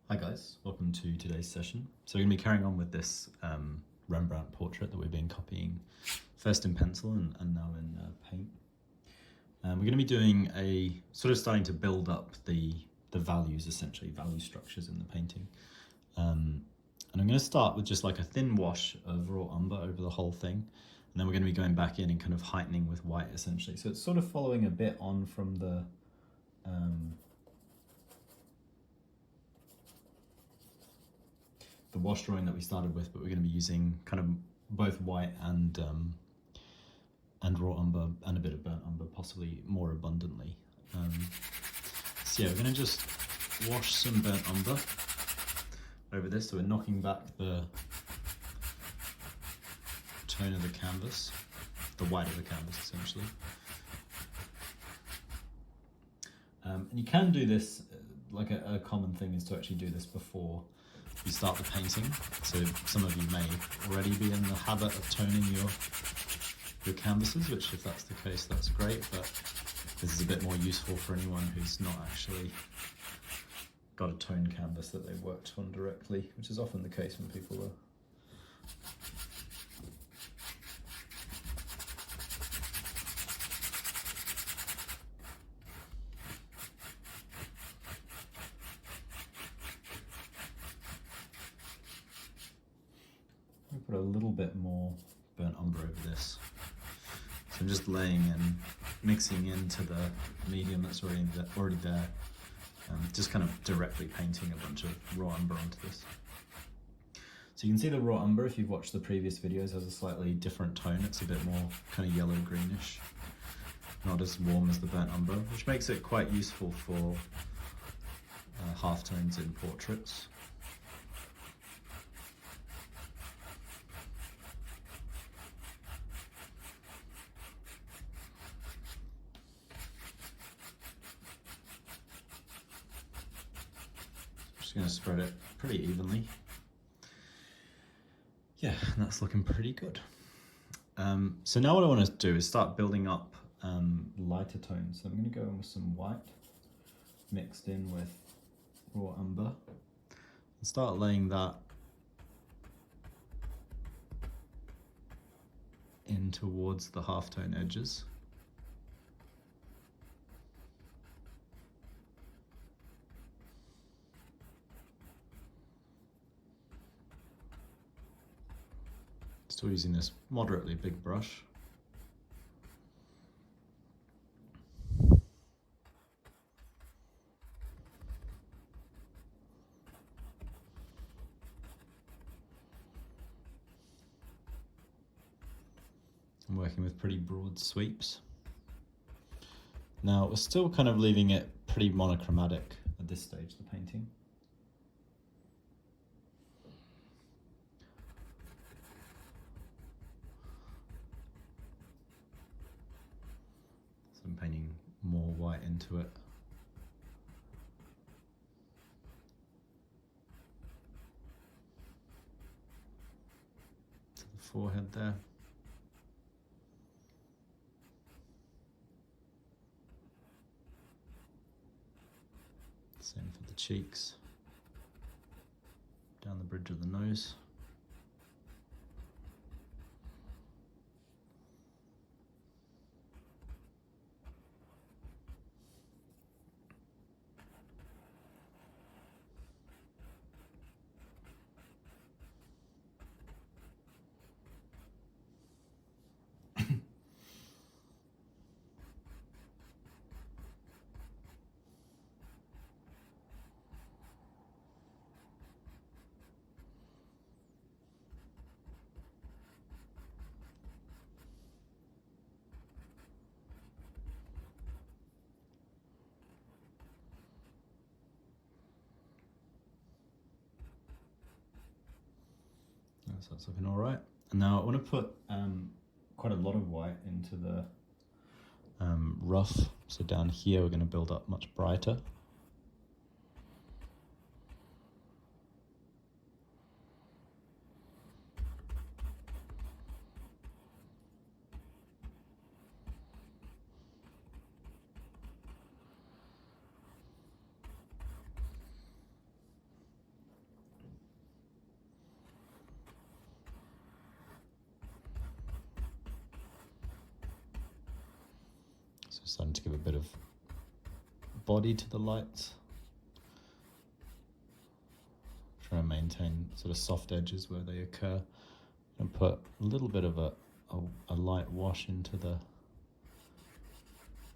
Hi guys, welcome to today's session. So we're going to be carrying on with this Rembrandt portrait that we've been copying first in pencil and now in paint. We're going to be doing a sort of starting to build up the values, essentially value structures in the painting. And I'm going to start with just like a thin wash of raw umber over the whole thing, and then we're going to be going back in and kind of heightening with white essentially. So it's sort of following a bit on from the wash drawing that we started with, but we're going to be using kind of both white and raw umber and a bit of burnt umber, possibly more abundantly. So yeah, we're going to just wash some burnt umber over this, so we're knocking back the tone of the canvas, the white of the canvas essentially. And you can do this, like a common thing is to actually do this before you start the painting. So some of you may already be in the habit of toning your canvases, which if that's the case, that's great, but this is a bit more useful for anyone who's not actually got a toned canvas that they've worked on directly, which is often the case when people are put a little bit more burnt umber over this. So I'm just laying in, mixing into the medium that's already there, just kind of directly painting a bunch of raw umber onto this. So you can see the raw umber, if you've watched the previous videos, has a slightly different tone. It's a bit more kind of yellow greenish, not as warm as the burnt umber, which makes it quite useful for halftones in portraits. Just going to spread it pretty evenly. Yeah, and that's looking pretty good. So now what I want to do is start building up lighter tones. So I'm going to go in with some white mixed in with raw umber and start laying that in towards the halftone edges. Still using this moderately big brush. I'm working with pretty broad sweeps. Now we're still kind of leaving it pretty monochromatic at this stage of the painting. I'm painting more white into it. To the forehead there. Same for the cheeks. Down the bridge of the nose. So that's looking all right. And now I want to put quite a lot of white into the rough. So down here we're going to build up much brighter. So starting to give a bit of body to the lights. Trying to maintain sort of soft edges where they occur, and put a little bit of a light wash into the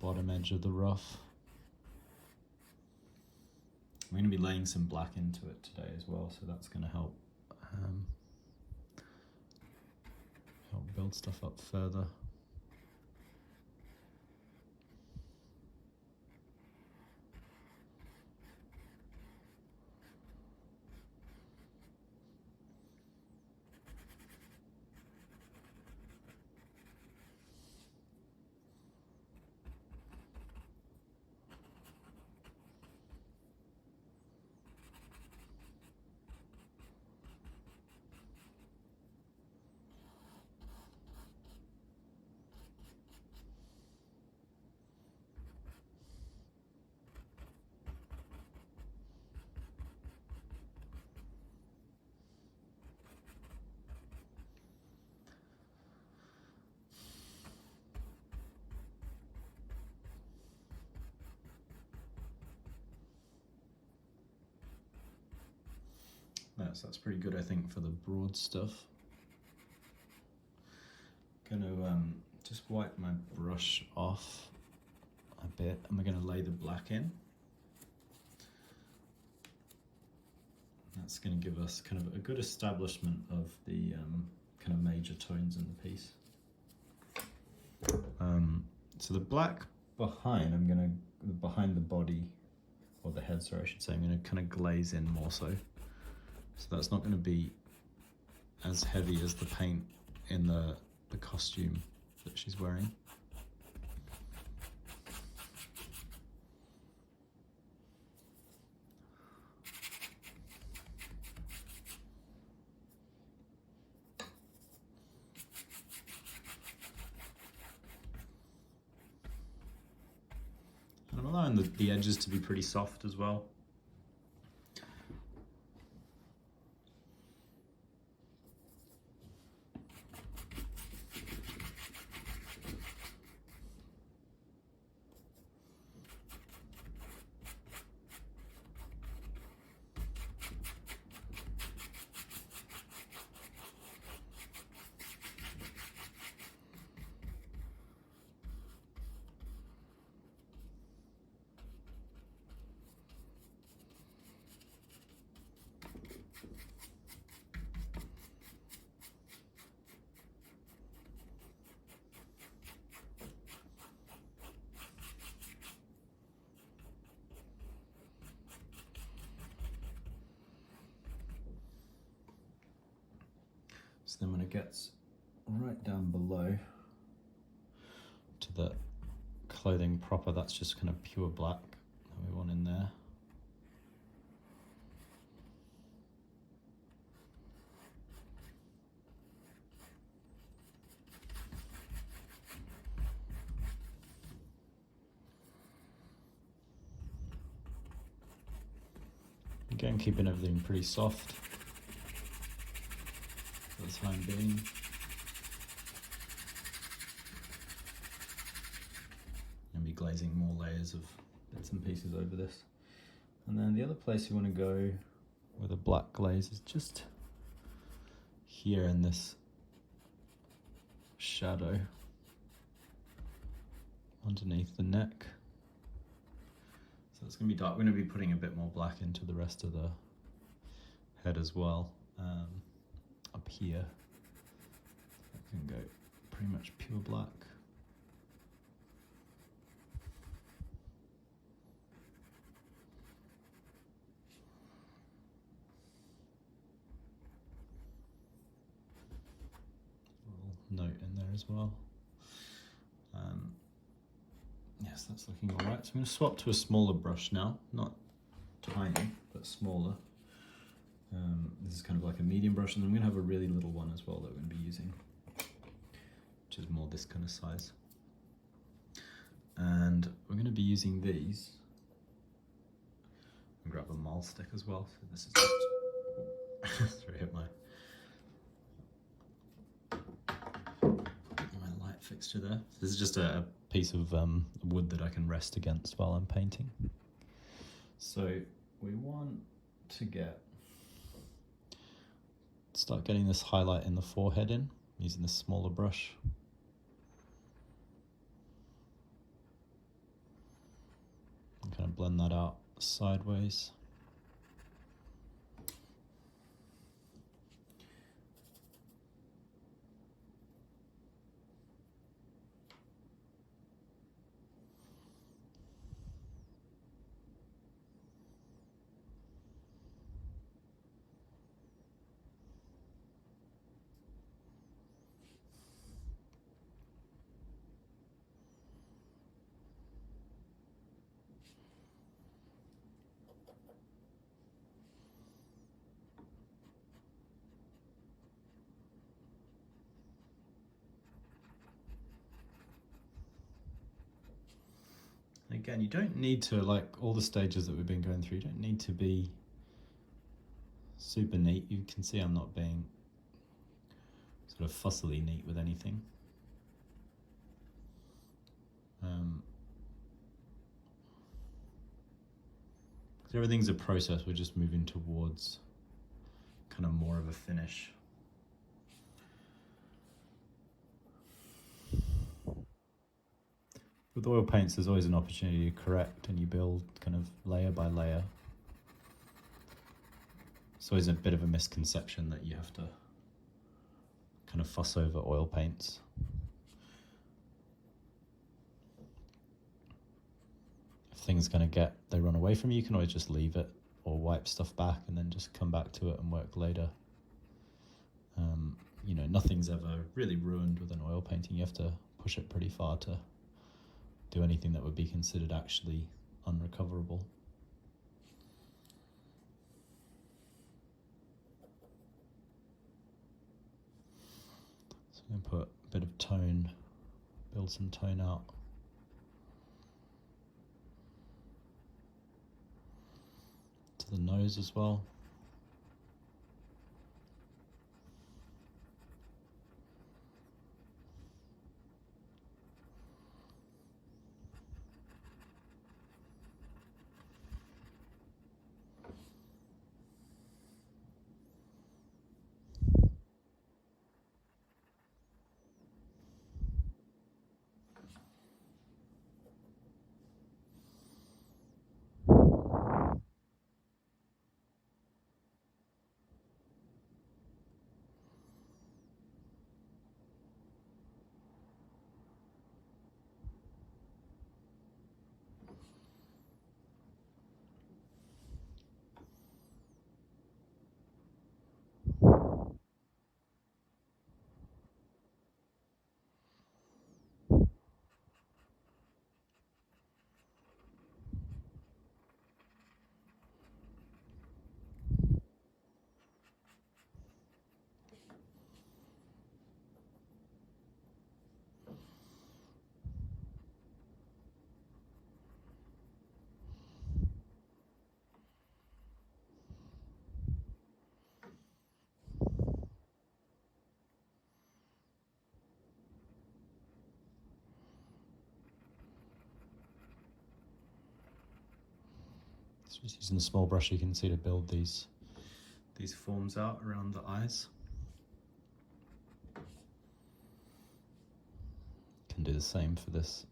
bottom edge of the rough. I'm going to be laying some black into it today as well, so that's going to help build stuff up further. That's pretty good, I think, for the broad stuff. Gonna just wipe my brush off a bit, and we're gonna lay the black in. That's gonna give us kind of a good establishment of the kind of major tones in the piece. So the black behind, behind the body, or the head, sorry, I should say, I'm gonna kind of glaze in more so. So that's not going to be as heavy as the paint in the costume that she's wearing. And I'm allowing the edges to be pretty soft as well. So then when it gets right down below to the clothing proper, that's just kind of pure black that we want in there. Again, keeping everything pretty soft for the time being. And be glazing more layers of bits and pieces over this. And then the other place you want to go with a black glaze is just here in this shadow underneath the neck. So it's going to be dark. We're going to be putting a bit more black into the rest of the head as well. Up here, I can go pretty much pure black. A little note in there as well. Yes, that's looking all right. So I'm going to swap to a smaller brush now, not tiny, but smaller. This is kind of like a medium brush, and I'm going to have a really little one as well that we're going to be using, which is more this kind of size. And we're going to be using these. And grab a mahl stick as well. So this is just sorry, hit my light fixture there. This is just a piece of wood that I can rest against while I'm painting. So we want to start getting this highlight in the forehead in, using this smaller brush. And kind of blend that out sideways. Again, you don't need to, like all the stages that we've been going through, you don't need to be super neat. You can see I'm not being sort of fussily neat with anything. Everything's a process, we're just moving towards kind of more of a finish. With oil paints, there's always an opportunity to correct, and you build kind of layer by layer. It's always a bit of a misconception that you have to kind of fuss over oil paints. If things they run away from you, you can always just leave it or wipe stuff back and then just come back to it and work later. You know, nothing's ever really ruined with an oil painting. You have to push it pretty far to do anything that would be considered actually unrecoverable. So I'm going to put a bit of tone, build some tone out. To the nose as well. So just using the small brush, you can see to build these forms out around the eyes. Can do the same for this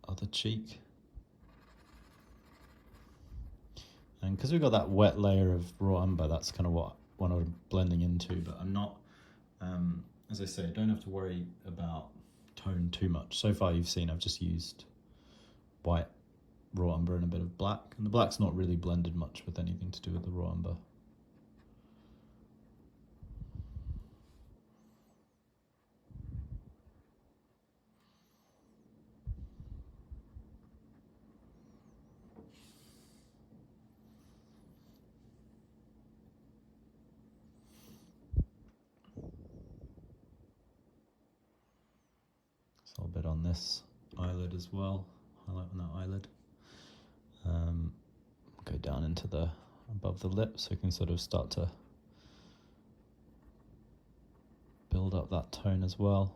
other cheek. And because we've got that wet layer of raw umber, that's kind of what I'm blending into, but I'm not, as I say, I don't have to worry about tone too much. So far you've seen I've just used white raw umber and a bit of black, and the black's not really blended much with anything to do with the raw umber. So a bit on this eyelid as well, highlight on that eyelid. Go down into the above the lip so you can sort of start to build up that tone as well.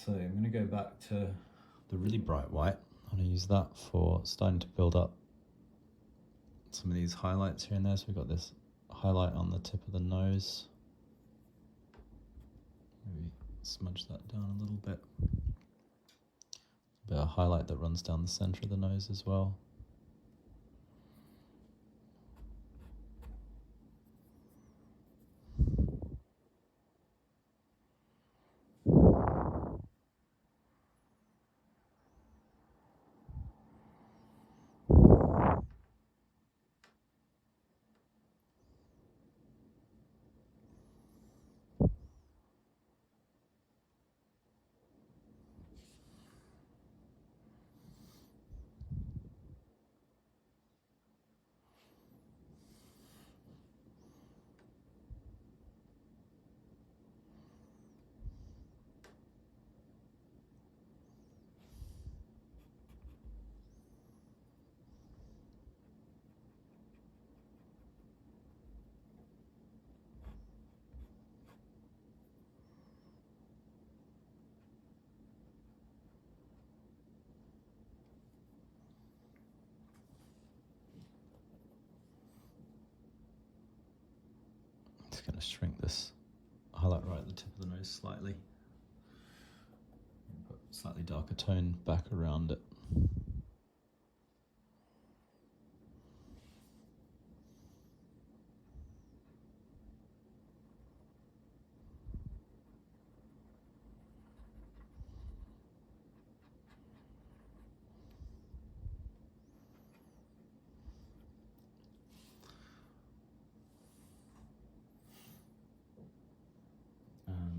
So I'm going to go back to the really bright white. I'm going to use that for starting to build up some of these highlights here and there. So we've got this highlight on the tip of the nose. Maybe smudge that down a little bit. A bit of highlight that runs down the center of the nose as well. Just going to shrink this highlight right at the tip of the nose slightly. And put slightly darker tone back around it.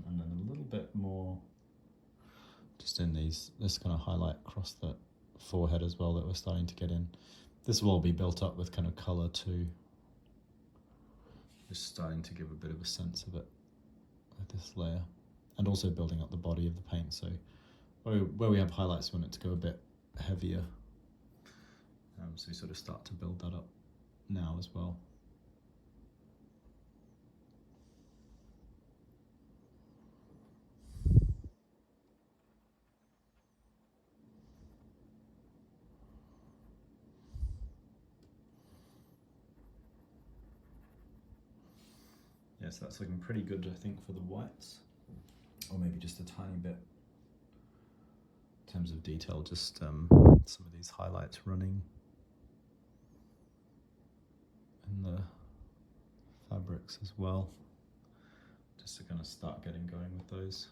And then a little bit more just in this kind of highlight across the forehead as well that we're starting to get in. This will all be built up with kind of colour too. Just starting to give a bit of a sense of it with this layer. And also building up the body of the paint, so where we have highlights we want it to go a bit heavier. So we sort of start to build that up now as well. Yeah, so that's looking pretty good, I think, for the whites, or maybe just a tiny bit in terms of detail, just some of these highlights running in the fabrics as well, just to kind of start getting going with those.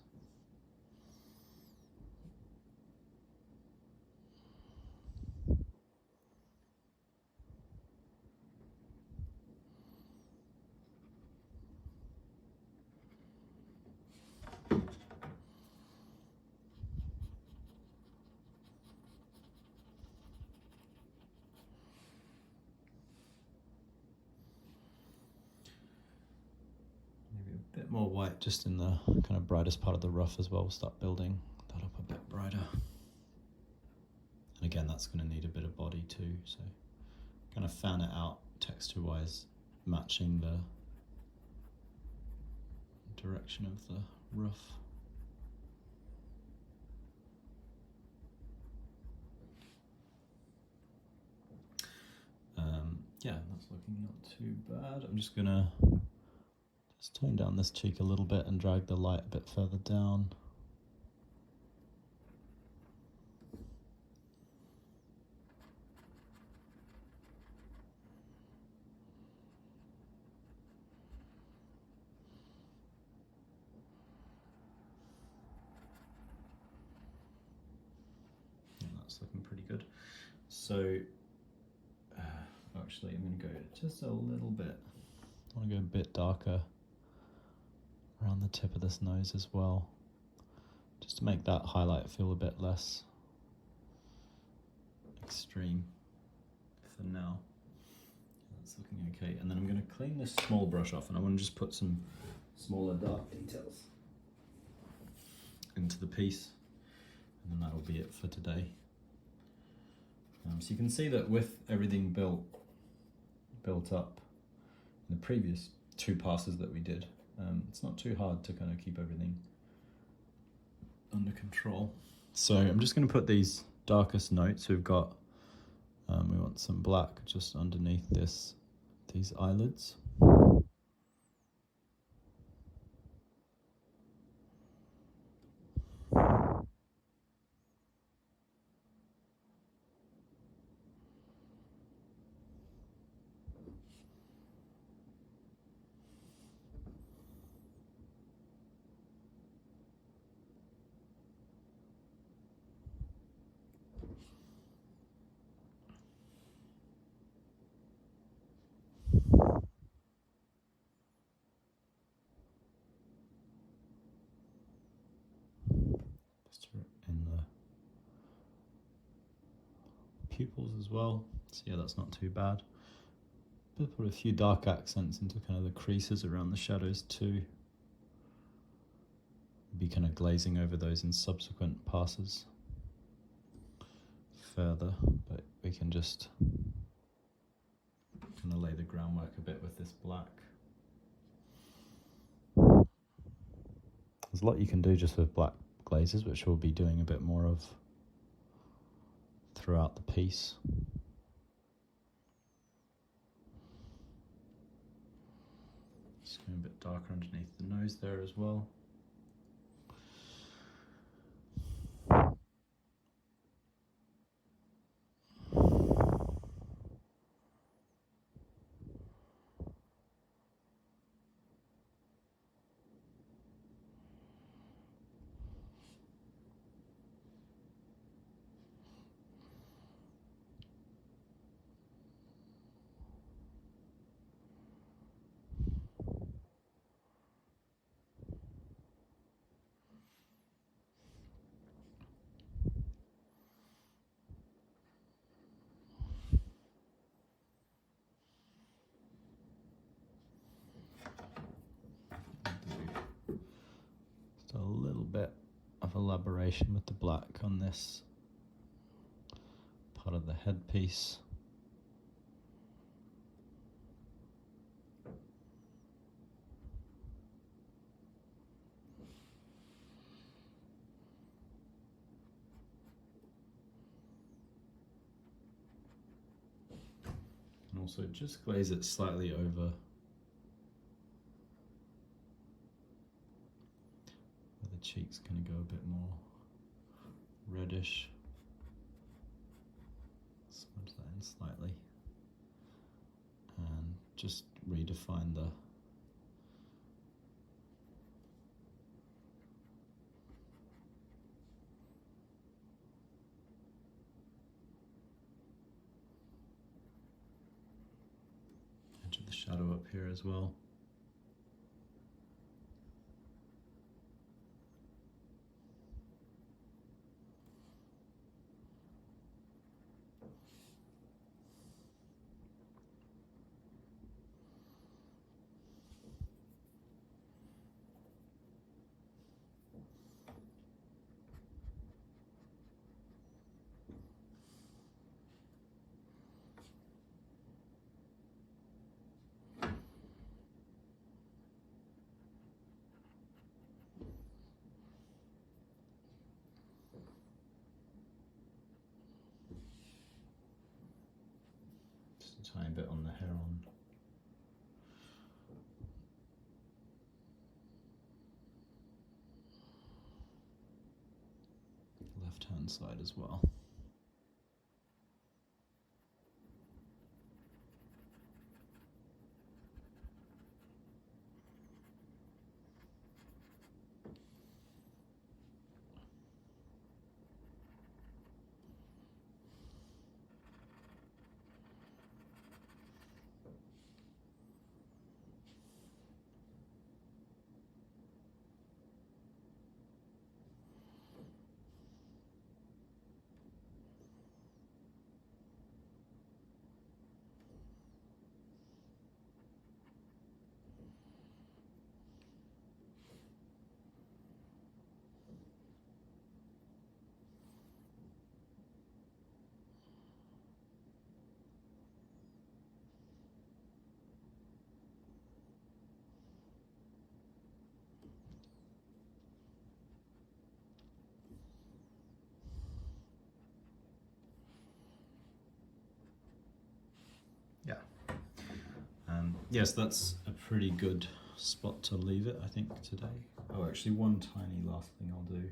Bit more white just in the kind of brightest part of the ruff as well. We'll start building that up a bit brighter. And again, that's going to need a bit of body too, so kind of fan it out texture wise, matching the direction of the ruff. Yeah, that's looking not too bad. I'm just gonna tone down this cheek a little bit and drag the light a bit further down. And that's looking pretty good. So actually I'm going to go just a little bit. I want to go a bit darker around the tip of this nose as well, just to make that highlight feel a bit less extreme for now. That's looking okay. And then I'm going to clean this small brush off, and I want to just put some smaller dark details into the piece, and then that'll be it for today. So you can see that with everything built up in the previous two passes that we did, it's not too hard to kind of keep everything under control. So I'm just going to put these darkest notes. We've got, we want some black just underneath these eyelids. In the pupils as well. So yeah, that's not too bad. Put a few dark accents into kind of the creases around the shadows too. Be kind of glazing over those in subsequent passes further, but we can just kind of lay the groundwork a bit with this black. There's a lot you can do just with black glazes, which we'll be doing a bit more of throughout the piece. Just going a bit darker underneath the nose there as well. A little bit of elaboration with the black on this part of the headpiece. And also just glaze it slightly over the cheeks, going to go a bit more reddish. Smudge that in slightly and just redefine the edge of the shadow up here as well. Tiny bit on the hair on the left hand side as well. yes, that's a pretty good spot to leave it, I think, today. Oh, actually, one tiny last thing I'll do.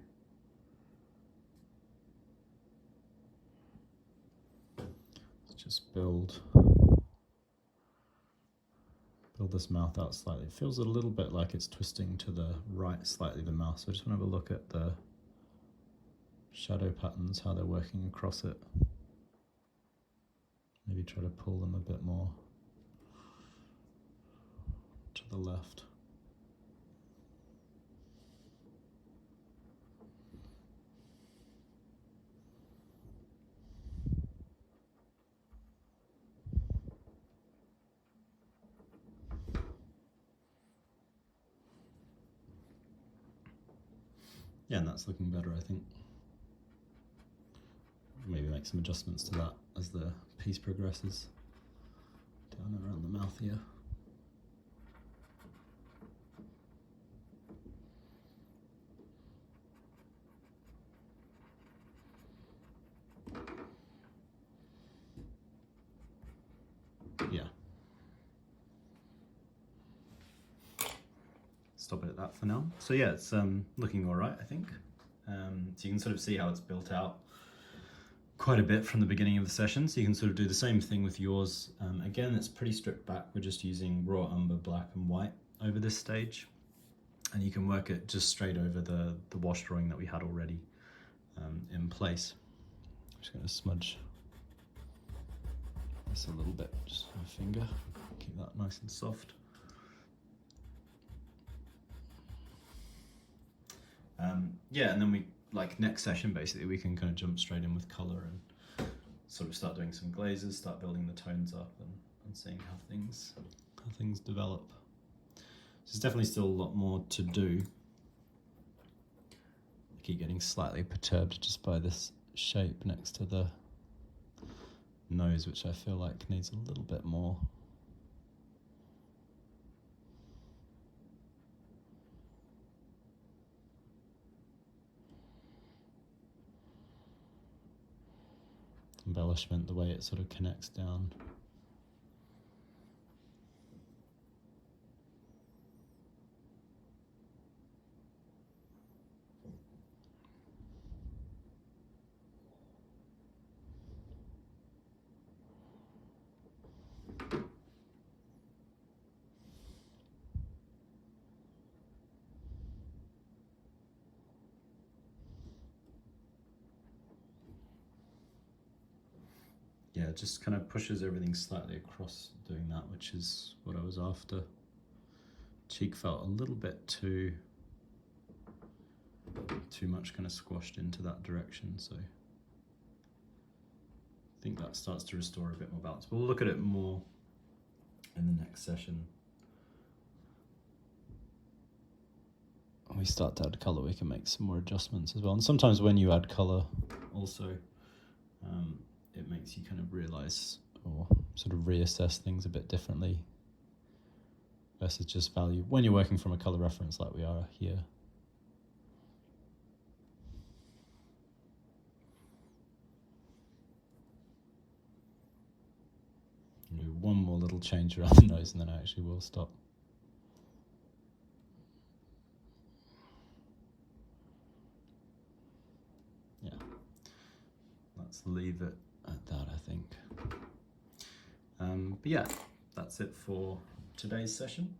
Let's just build this mouth out slightly. It feels a little bit like it's twisting to the right slightly, the mouth. So I just want to have a look at the shadow patterns, how they're working across it. Maybe try to pull them a bit more to the left. Yeah, and that's looking better, I think. Maybe make some adjustments to that as the piece progresses. Down around the mouth here. Yeah. Stop it at that for now. So yeah, it's looking all right, I think. So you can sort of see how it's built out quite a bit from the beginning of the session. So you can sort of do the same thing with yours. Again, it's pretty stripped back. We're just using raw umber, black and white over this stage. And you can work it just straight over the wash drawing that we had already in place. I'm just going to smudge this a little bit, just with my finger. Keep that nice and soft. Yeah, and then we, like next session, basically, we can kind of jump straight in with color and sort of start doing some glazes, start building the tones up and seeing how things develop. So there's definitely still a lot more to do. I keep getting slightly perturbed just by this shape next to the nose, which I feel like needs a little bit more. Embellishment, the way it sort of connects down. Yeah, it just kind of pushes everything slightly across doing that, which is what I was after. Cheek felt a little bit too much kind of squashed into that direction, so I think that starts to restore a bit more balance. But we'll look at it more in the next session. When we start to add colour, we can make some more adjustments as well. And sometimes when you add colour also, it makes you kind of realise or sort of reassess things a bit differently versus just value when you're working from a colour reference like we are here. I'll do one more little change around the nose and then I actually will stop. Yeah, let's leave it at that, I think. But yeah, that's it for today's session.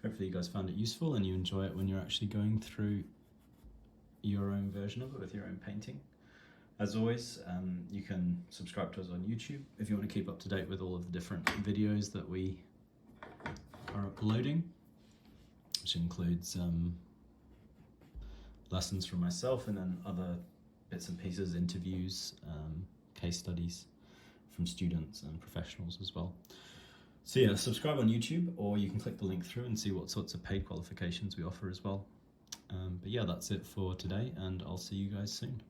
Hopefully you guys found it useful and you enjoy it when you're actually going through your own version of it with your own painting. As always, you can subscribe to us on YouTube if you want to keep up to date with all of the different videos that we are uploading, which includes lessons from myself and then other bits and pieces, interviews, case studies from students and professionals as well. So yeah, subscribe on YouTube, or you can click the link through and see what sorts of paid qualifications we offer as well. But yeah, that's it for today, and I'll see you guys soon.